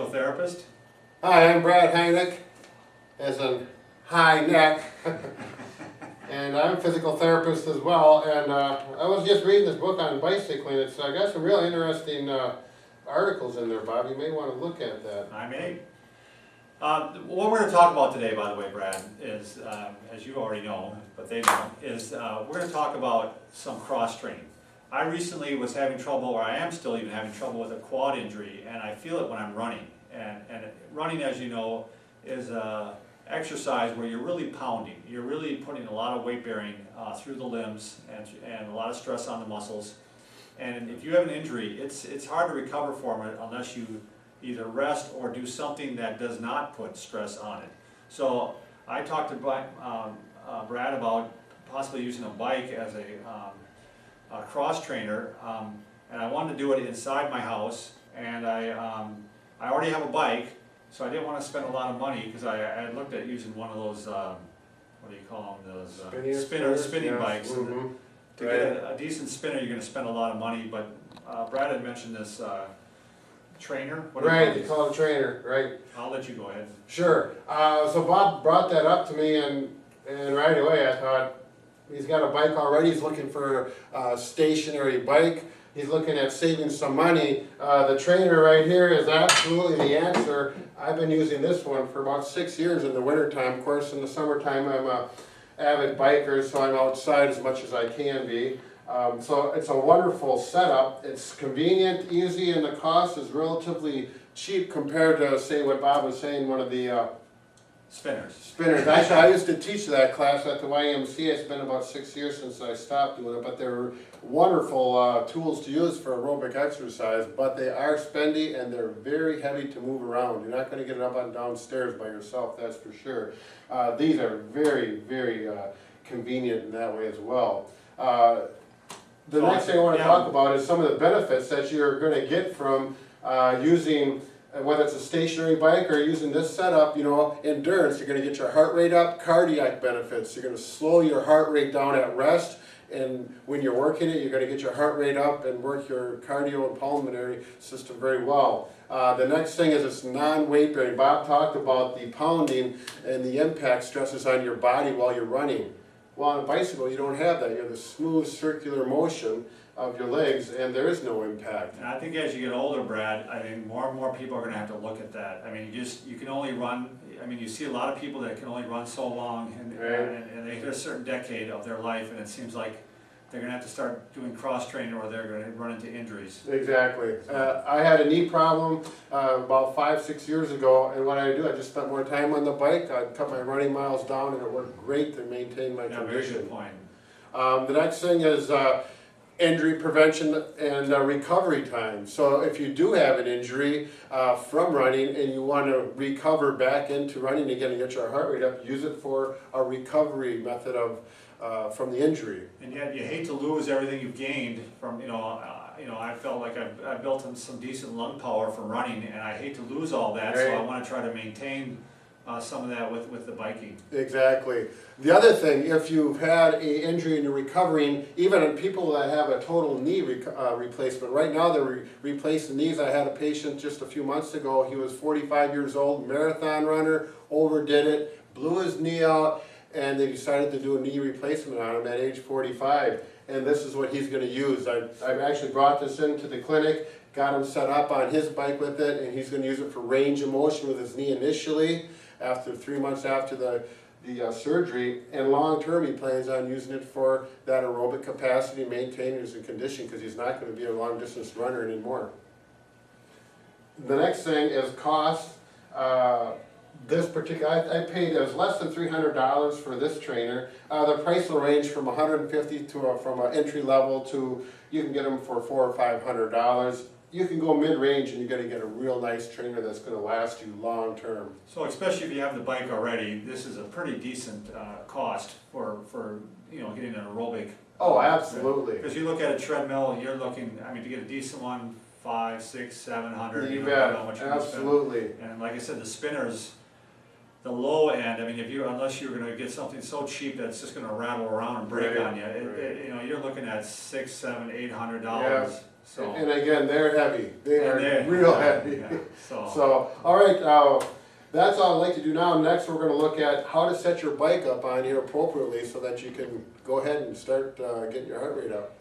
physical therapist. Hi, I'm Brad Heineck, as in high neck, and I'm a physical therapist as well. And I was just reading this book on bicycling. It's got some really interesting articles in there, Bob. You may want to look at that. I may. What we're going to talk about today, by the way, Brad, is, as you already know, but they don't, is we're going to talk about some cross training. I recently was having trouble, or I am still even having trouble with a quad injury, and I feel it when I'm running. And running, as you know, is an exercise where you're really pounding. You're really putting a lot of weight bearing through the limbs and a lot of stress on the muscles. And if you have an injury, it's hard to recover from it unless you either rest or do something that does not put stress on it. So I talked to Brad about possibly using a bike as a cross trainer, and I wanted to do it inside my house, and I already have a bike, so I didn't want to spend a lot of money because I looked at using one of those, what do you call them, those spinning bikes. Mm-hmm. To get a decent spinner, you're going to spend a lot of money, but Brad had mentioned this trainer. What Right, you call it a trainer, right? I'll let you go ahead. Sure. So Bob brought that up to me, and right away I thought, he's got a bike already, he's looking for a stationary bike. He's looking at saving some money. The trainer right here is absolutely the answer. I've been using this one for about 6 years in the wintertime. Of course, in the summertime, I'm an avid biker, so I'm outside as much as I can be. So it's a wonderful setup. It's convenient, easy, and the cost is relatively cheap compared to, say, what Bob was saying, one of the Spinners. Actually, I used to teach that class at the YMCA. It's been about 6 years since I stopped doing it, but they're wonderful tools to use for aerobic exercise, but they are spendy and they're very heavy to move around. You're not going to get it up and down stairs by yourself, that's for sure. These are very, very convenient in that way as well. The next thing I want to talk about is some of the benefits that you're going to get from using, whether it's a stationary bike or using this setup, you know, endurance. You're going to get your heart rate up, cardiac benefits. You're going to slow your heart rate down at rest, and when you're working it, you're going to get your heart rate up and work your cardio and pulmonary system very well. The next thing is it's non-weight bearing. Bob talked about the pounding and the impact stresses on your body while you're running. Well, on a bicycle, you don't have that. You have the smooth circular motion of your legs, and there is no impact. And I think as you get older, Brad, I mean, more and more people are going to have to look at that. I mean, you can only run, I mean, you see a lot of people that can only run so long, and they hit a certain decade of their life, and it seems like they're going to have to start doing cross-training or they're going to run into injuries. Exactly. I had a knee problem about 5-6 years ago, and what I do, I just spent more time on the bike. I cut my running miles down, and it worked great to maintain my condition. Very good point. The next thing is injury prevention and recovery time. So if you do have an injury from running and you want to recover back into running again and get your heart rate up, use it for a recovery method of from the injury. And yet you hate to lose everything you've gained from, I felt like I built some decent lung power from running, and I hate to lose all that, so I want to try to maintain some of that with the biking. Exactly. The other thing, if you've had an injury and you're recovering, even in people that have a total knee replacement, right now they're replacing knees. I had a patient just a few months ago. He was 45 years old, marathon runner, overdid it, blew his knee out, and they decided to do a knee replacement on him at age 45. And this is what he's going to use. I've actually brought this into the clinic, got him set up on his bike with it, and he's going to use it for range of motion with his knee initially, after 3 months after the surgery, and long term he plans on using it for that aerobic capacity, maintaining his condition, because he's not going to be a long distance runner anymore. The next thing is cost. This particular, I paid, it was less than $300 for this trainer. The price will range from $150 to from an entry level to, you can get them for $400 or $500. You can go mid-range and you're going to get a real nice trainer that's going to last you long term. So especially if you have the bike already, this is a pretty decent cost for getting an aerobic. Oh, absolutely. Because you look at a treadmill, you're looking, I mean, to get a decent one, $500, $600, $700. You bet. How much Absolutely. And like I said, the spinners, the low end, I mean, unless you're going to get something so cheap that's just going to rattle around and break on you, you're looking at $600, $700, $800. so. And again, they're heavy. They And are they're- real yeah, heavy. yeah, So, So, all right, that's all I'd like to do now. Next, we're gonna look at how to set your bike up on here appropriately so that you can go ahead and start getting your heart rate up.